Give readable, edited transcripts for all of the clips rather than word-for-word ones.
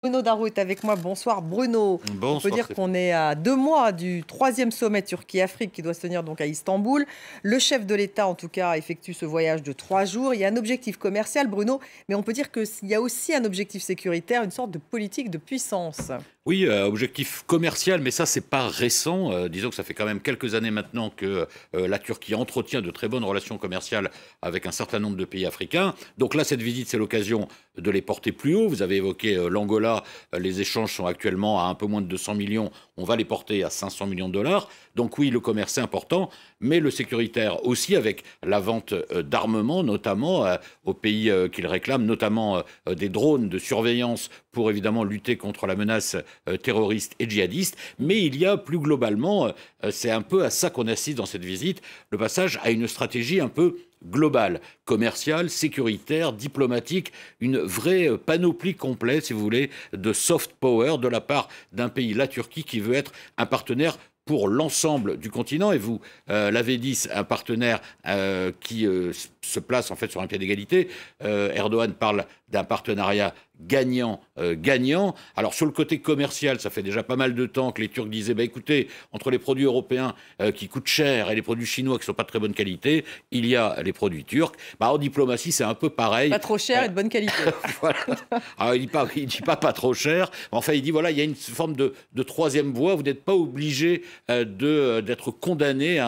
Bruno Darro est avec moi. Bonsoir Bruno. On peut Bonsoir, dire qu'on est à 2 mois du 3e sommet Turquie-Afrique qui doit se tenir donc à Istanbul. Le chef de l'État, en tout cas, effectue ce voyage de 3 jours. Il y a un objectif commercial, Bruno, mais on peut dire qu'il y a aussi un objectif sécuritaire, une sorte de politique de puissance. Oui, objectif commercial, mais ça, c'est pas récent. Disons que ça fait quand même quelques années maintenant que la Turquie entretient de très bonnes relations commerciales avec un certain nombre de pays africains. Donc là, cette visite, c'est l'occasion de les porter plus haut. Vous avez évoqué l'Angola. Les échanges sont actuellement à un peu moins de 200 millions. On va les porter à 500 millions de dollars. Donc oui, le commerce est important, mais le sécuritaire aussi, avec la vente d'armements, notamment aux pays qu'ils réclament, notamment des drones de surveillance pour évidemment lutter contre la menace terroriste et djihadiste. Mais il y a plus globalement, c'est un peu à ça qu'on assiste dans cette visite, le passage à une stratégie un peu globale, commerciale, sécuritaire, diplomatique, une vraie panoplie complète, si vous voulez, de soft power de la part d'un pays, la Turquie, qui veut être un partenaire pour l'ensemble du continent. Et vous l'avez dit, un partenaire qui se place en fait sur un pied d'égalité. Erdogan parle d'un partenariat gagnant-gagnant. Alors sur le côté commercial, ça fait déjà pas mal de temps que les Turcs disaient, bah, écoutez, entre les produits européens qui coûtent cher et les produits chinois qui ne sont pas de très bonne qualité, il y a les produits turcs. Bah, en diplomatie, c'est un peu pareil. Pas trop cher et de bonne qualité. Voilà. Alors, il dit pas trop cher. Enfin, il dit, voilà, il y a une forme de troisième voie. Vous n'êtes pas obligé d'être condamné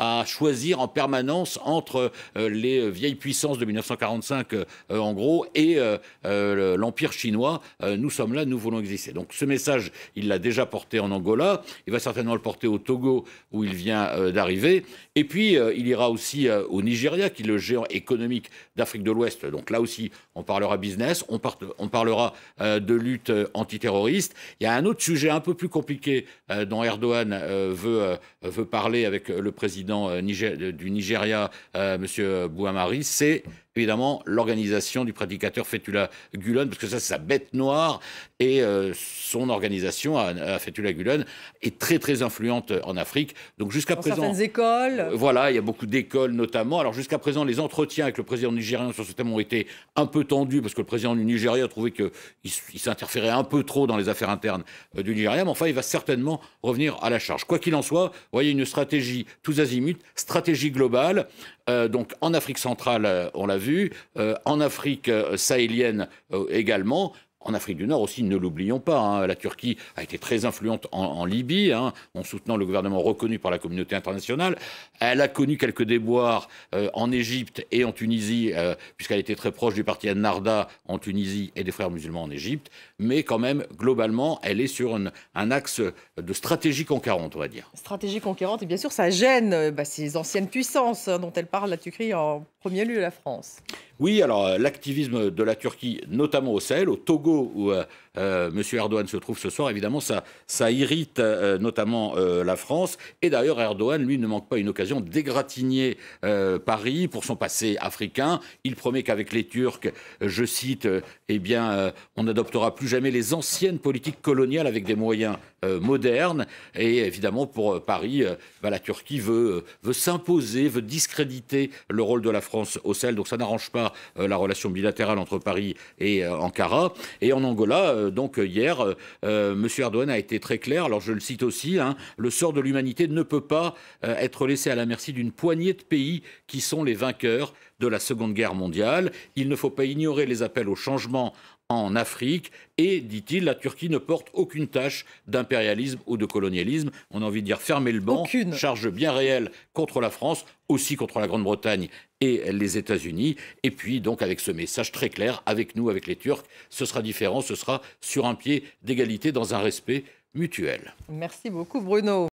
à choisir en permanence entre les vieilles puissances de 1945, en gros, et l'Empire chinois. Nous sommes là, nous voulons exister. Donc ce message, il l'a déjà porté en Angola. Il va certainement le porter au Togo, où il vient d'arriver. Et puis, il ira aussi au Nigeria, qui est le géant économique d'Afrique de l'Ouest. Donc là aussi, on parlera business, on parlera de lutte antiterroriste. Il y a un autre sujet un peu plus compliqué dont Erdogan veut parler avec le président du Nigeria, M. Buhari, c'est évidemment l'organisation du prédicateur Fethullah Gülen, parce que ça, c'est sa bête noire, et son organisation, Fethullah Gülen, est très très influente en Afrique. Donc jusqu'à présent, certaines écoles. Voilà, il y a beaucoup d'écoles notamment. Alors jusqu'à présent, les entretiens avec le président nigérian sur ce thème ont été un peu tendus, parce que le président du Nigeria a trouvé qu'il s'interférait un peu trop dans les affaires internes du Nigeria, mais enfin, il va certainement revenir à la charge. Quoi qu'il en soit, vous voyez une stratégie tous azimuts, stratégie globale. Donc en Afrique centrale, on l'a vu, en Afrique sahélienne également. En Afrique du Nord aussi, ne l'oublions pas, hein, la Turquie a été très influente en Libye, hein, en soutenant le gouvernement reconnu par la communauté internationale. Elle a connu quelques déboires en Égypte et en Tunisie, puisqu'elle était très proche du parti Ennahda en Tunisie et des frères musulmans en Égypte. Mais quand même, globalement, elle est sur un axe de stratégie conquérante, on va dire. Stratégie conquérante, et bien sûr, ça gêne ces anciennes puissances dont elle parle, la Turquie, en premier lieu la France. Oui, alors l'activisme de la Turquie, notamment au Sahel, au Togo, où M. Erdogan se trouve ce soir, évidemment, ça irrite notamment la France. Et d'ailleurs, Erdogan, lui, ne manque pas une occasion d'égratigner Paris pour son passé africain. Il promet qu'avec les Turcs, je cite, on n'adoptera plus jamais les anciennes politiques coloniales avec des moyens modernes. Et évidemment, pour Paris, la Turquie veut s'imposer, veut discréditer le rôle de la France au Sahel. Donc ça n'arrange pas la relation bilatérale entre Paris et Ankara. Et en Angola, donc hier, M. Erdogan a été très clair. Alors je le cite aussi, hein, le sort de l'humanité ne peut pas être laissé à la merci d'une poignée de pays qui sont les vainqueurs de la Seconde Guerre mondiale. Il ne faut pas ignorer les appels au changement en Afrique et, dit-il, la Turquie ne porte aucune tâche d'impérialisme ou de colonialisme. On a envie de dire fermer le banc, aucune charge bien réelle contre la France, aussi contre la Grande-Bretagne et les États-Unis. Et puis donc avec ce message très clair, avec nous, avec les Turcs, ce sera différent, ce sera sur un pied d'égalité dans un respect mutuel. Merci beaucoup Bruno.